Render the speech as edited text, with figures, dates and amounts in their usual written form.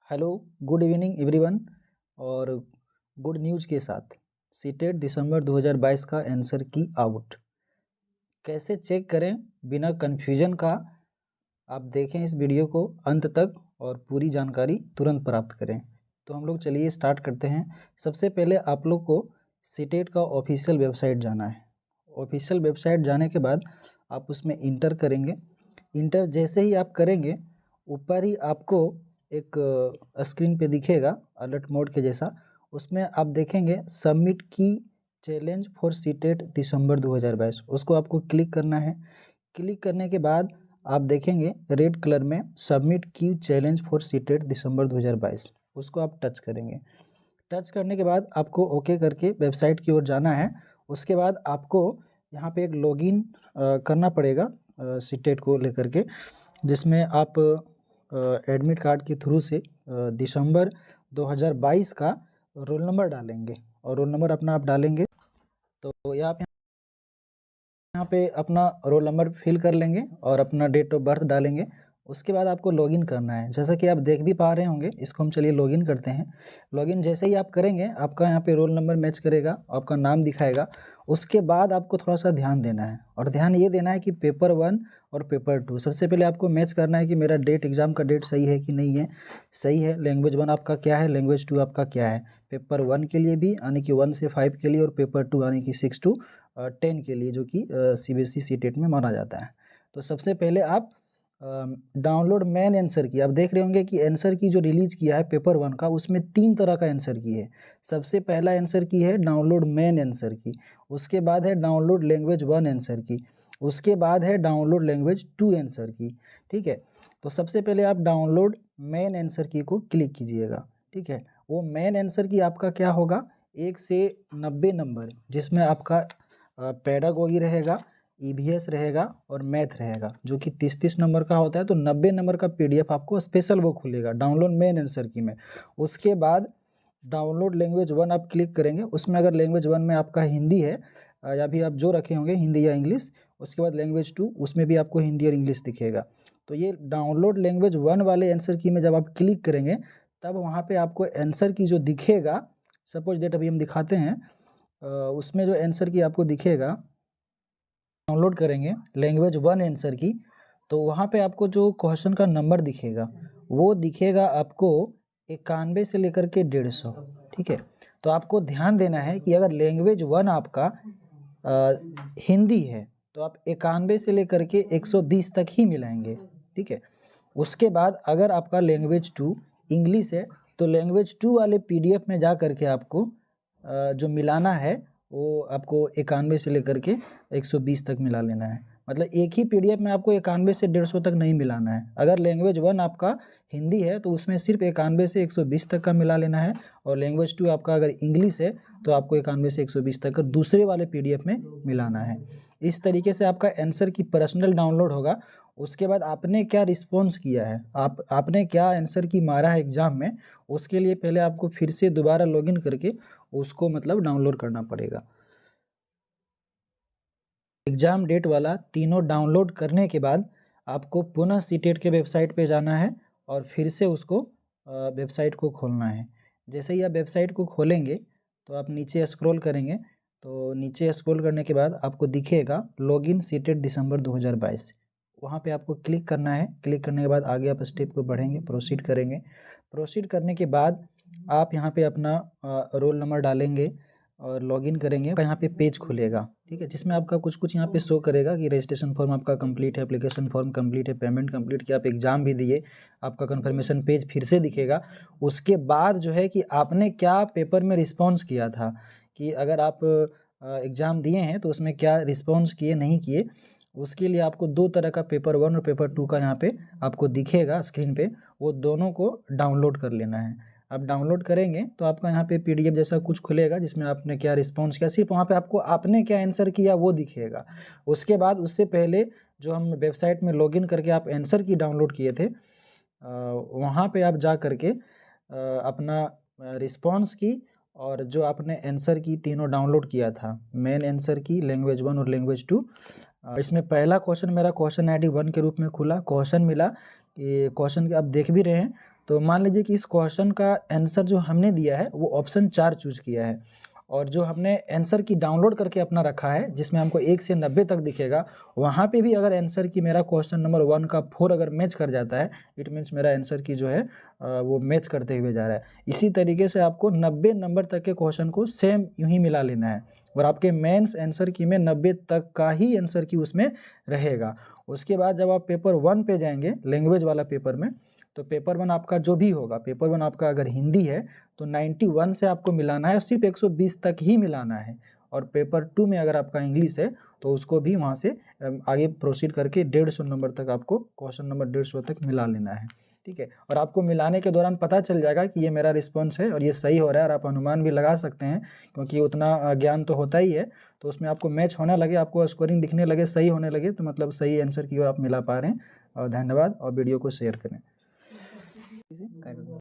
Hello, good evening everyone. और good news के साथ सीटेट दिसंबर 2022 का आंसर की आउट कैसे चेक करें बिना कन्फ्यूजन का। आप देखें इस वीडियो को अंत तक और पूरी जानकारी तुरंत प्राप्त करें। तो हम लोग चलिए स्टार्ट करते हैं। सबसे पहले आप लोग को सीटेट का ऑफिशियल वेबसाइट जाना है। ऑफिशियल वेबसाइट जाने के बाद आप उसमें इंटर करेंगे। इंटर जैसे ही आप करेंगे ऊपर ही आपको एक स्क्रीन पे दिखेगा अलर्ट मोड के जैसा। उसमें आप देखेंगे सबमिट की चैलेंज फॉर सीटेट दिसंबर 2022, उसको आपको क्लिक करना है। क्लिक करने के बाद आप देखेंगे रेड कलर में सबमिट की चैलेंज फॉर सीटेट दिसंबर 2022, उसको आप टच करेंगे। टच करने के बाद आपको ओके करके वेबसाइट की ओर जाना है। उसके बाद आपको यहाँ पे एक लॉगिन करना पड़ेगा सीटेट को लेकर के, जिसमें आप एडमिट कार्ड के थ्रू से दिसंबर 2022 का रोल नंबर डालेंगे और रोल नंबर अपना आप डालेंगे। तो यहाँ पे अपना रोल नंबर फिल कर लेंगे और अपना डेट ऑफ बर्थ डालेंगे। उसके बाद आपको लॉगिन करना है। जैसा कि आप देख भी पा रहे होंगे, इसको हम चलिए लॉगिन करते हैं। लॉगिन जैसे ही आप करेंगे आपका यहाँ पे रोल नंबर मैच करेगा, आपका नाम दिखाएगा। उसके बाद आपको थोड़ा सा ध्यान देना है, और ध्यान ये देना है कि पेपर 1 और पेपर 2 सबसे पहले आपको मैच करना है कि मेरा डेट, एग्ज़ाम का डेट सही है कि नहीं है। सही है। लैंग्वेज 1 आपका क्या है, लैंग्वेज 2 आपका क्या है। पेपर 1 के लिए भी यानी कि 1 से 5 के लिए, और पेपर 2 यानी कि 6 to 10 के लिए, जो कि CBSE सीटेट में माना जाता है। तो सबसे पहले आप डाउनलोड मेन आंसर की, आप देख रहे होंगे कि आंसर की जो रिलीज़ किया है पेपर 1 का, उसमें 3 तरह का आंसर की है। सबसे पहला आंसर की है डाउनलोड मेन आंसर की, उसके बाद है डाउनलोड लैंग्वेज 1 आंसर की, उसके बाद है डाउनलोड लैंग्वेज 2 आंसर की। ठीक है। तो सबसे पहले आप डाउनलोड मेन आंसर की को क्लिक कीजिएगा। ठीक है। वो मेन आंसर की आपका क्या होगा, 1 से 90 नंबर, जिसमें आपका पेडागोगी रहेगा, EVS रहेगा और मैथ रहेगा, जो कि 30-30 नंबर का होता है। तो 90 नंबर का PDF आपको स्पेशल वो खुलेगा डाउनलोड मेन आंसर की में। उसके बाद डाउनलोड लैंग्वेज 1 आप क्लिक करेंगे। उसमें अगर लैंग्वेज 1 में आपका हिंदी है, या भी आप जो रखे होंगे हिंदी या इंग्लिश, उसके बाद लैंग्वेज 2, उसमें भी आपको हिंदी और इंग्लिश दिखेगा। तो ये डाउनलोड लैंग्वेज 1 वाले आंसर की में जब आप क्लिक करेंगे तब वहाँ पे आपको आंसर की जो दिखेगा, सपोज डेट अभी हम दिखाते हैं, उसमें जो आंसर की आपको दिखेगा, डाउनलोड करेंगे लैंग्वेज 1 आंसर की, तो वहाँ पे आपको जो क्वेश्चन का नंबर दिखेगा वो दिखेगा आपको 91 से लेकर के 150। ठीक है। तो आपको ध्यान देना है कि अगर लैंग्वेज 1 आपका हिंदी है तो आप 91 से लेकर के 120 तक ही मिलाएंगे। ठीक है। उसके बाद अगर आपका लैंग्वेज 2 इंग्लिश है तो लैंग्वेज 2 वाले PDF में जा करके आपको जो मिलाना है वो आपको 91 से लेकर के 120 तक मिला लेना है। मतलब एक ही PDF में आपको 91 से 150 तक नहीं मिलाना है। अगर लैंग्वेज 1 आपका हिंदी है तो उसमें सिर्फ 91 से 120 तक का मिला लेना है, और लैंग्वेज 2 आपका अगर इंग्लिश है तो आपको 91 से 120 तक का दूसरे वाले PDF में मिलाना है। इस तरीके से आपका आंसर की पर्सनल डाउनलोड होगा। उसके बाद आपने क्या रिस्पॉन्स किया है, आपने क्या आंसर की मारा है एग्ज़ाम में, उसके लिए पहले आपको फिर से दोबारा लॉगिन करके उसको मतलब डाउनलोड करना पड़ेगा। एग्ज़ाम डेट वाला तीनों डाउनलोड करने के बाद आपको पुनः सीटेट के वेबसाइट पे जाना है और फिर से उसको वेबसाइट को खोलना है। जैसे ही आप वेबसाइट को खोलेंगे तो आप नीचे स्क्रॉल करेंगे, तो नीचे स्क्रॉल करने के बाद आपको दिखेगा लॉगिन सीटेट दिसंबर 2022। वहाँ पे आपको क्लिक करना है। क्लिक करने के बाद आगे आप स्टेप को बढ़ेंगे, प्रोसीड करेंगे। प्रोसीड करने के बाद आप यहाँ पे अपना रोल नंबर डालेंगे और लॉगिन करेंगे। यहाँ पे पेज खुलेगा, ठीक है, जिसमें आपका कुछ यहाँ पे शो करेगा कि रजिस्ट्रेशन फॉर्म आपका कंप्लीट है, एप्लीकेशन फॉर्म कंप्लीट है, पेमेंट कंप्लीट किया, आप एग्ज़ाम भी दिए, आपका कंफर्मेशन पेज फिर से दिखेगा। उसके बाद जो है कि आपने क्या पेपर में रिस्पॉन्स किया था, कि अगर आप एग्ज़ाम दिए हैं तो उसमें क्या रिस्पॉन्स किए नहीं किए, उसके लिए आपको 2 तरह का पेपर 1 और पेपर 2 का यहाँ पे आपको दिखेगा स्क्रीन पे, वो दोनों को डाउनलोड कर लेना है। आप डाउनलोड करेंगे तो आपका यहाँ पे PDF जैसा कुछ खुलेगा, जिसमें आपने क्या रिस्पॉन्स किया, सिर्फ वहाँ पे आपको आपने क्या आंसर किया वो दिखेगा। उसके बाद उससे पहले जो हम वेबसाइट में लॉगिन करके आप आंसर की डाउनलोड किए थे, वहाँ पे आप जा करके अपना रिस्पॉन्स की और जो आपने आंसर की तीनों डाउनलोड किया था, मेन आंसर की, लैंग्वेज 1 और लैंग्वेज 2, इसमें पहला क्वेश्चन मेरा क्वेश्चन ID 1 के रूप में खुला। क्वेश्चन मिला कि क्वेश्चन आप देख भी रहे हैं, तो मान लीजिए कि इस क्वेश्चन का आंसर जो हमने दिया है वो ऑप्शन 4 चूज किया है, और जो हमने आंसर की डाउनलोड करके अपना रखा है जिसमें हमको 1 से 90 तक दिखेगा, वहाँ पे भी अगर आंसर की मेरा क्वेश्चन नंबर 1 का 4 अगर मैच कर जाता है, इट मीन्स मेरा आंसर की जो है वो मैच करते हुए जा रहा है। इसी तरीके से आपको 90 नंबर तक के क्वेश्चन को सेम यूं ही मिला लेना है, और आपके मेंस आंसर की में 90 तक का ही आंसर की उसमें रहेगा। उसके बाद जब आप पेपर 1 पे जाएंगे, लैंग्वेज वाला पेपर में, तो पेपर 1 आपका जो भी होगा, पेपर 1 आपका अगर हिंदी है तो 91 से आपको मिलाना है, सिर्फ 120 तक ही मिलाना है। और पेपर 2 में अगर आपका इंग्लिश है तो उसको भी वहाँ से आगे प्रोसीड करके 150 नंबर तक आपको क्वेश्चन नंबर 150 तक मिला लेना है, ठीक है। और आपको मिलाने के दौरान पता चल जाएगा कि ये मेरा रिस्पॉन्स है और ये सही हो रहा है, और आप अनुमान भी लगा सकते हैं क्योंकि उतना ज्ञान तो होता ही है। तो उसमें आपको मैच होने लगे, आपको स्कोरिंग दिखने लगे, सही होने लगे, तो मतलब सही आंसर की ओर आप मिला पा रहे हैं। और धन्यवाद, और वीडियो को शेयर करें।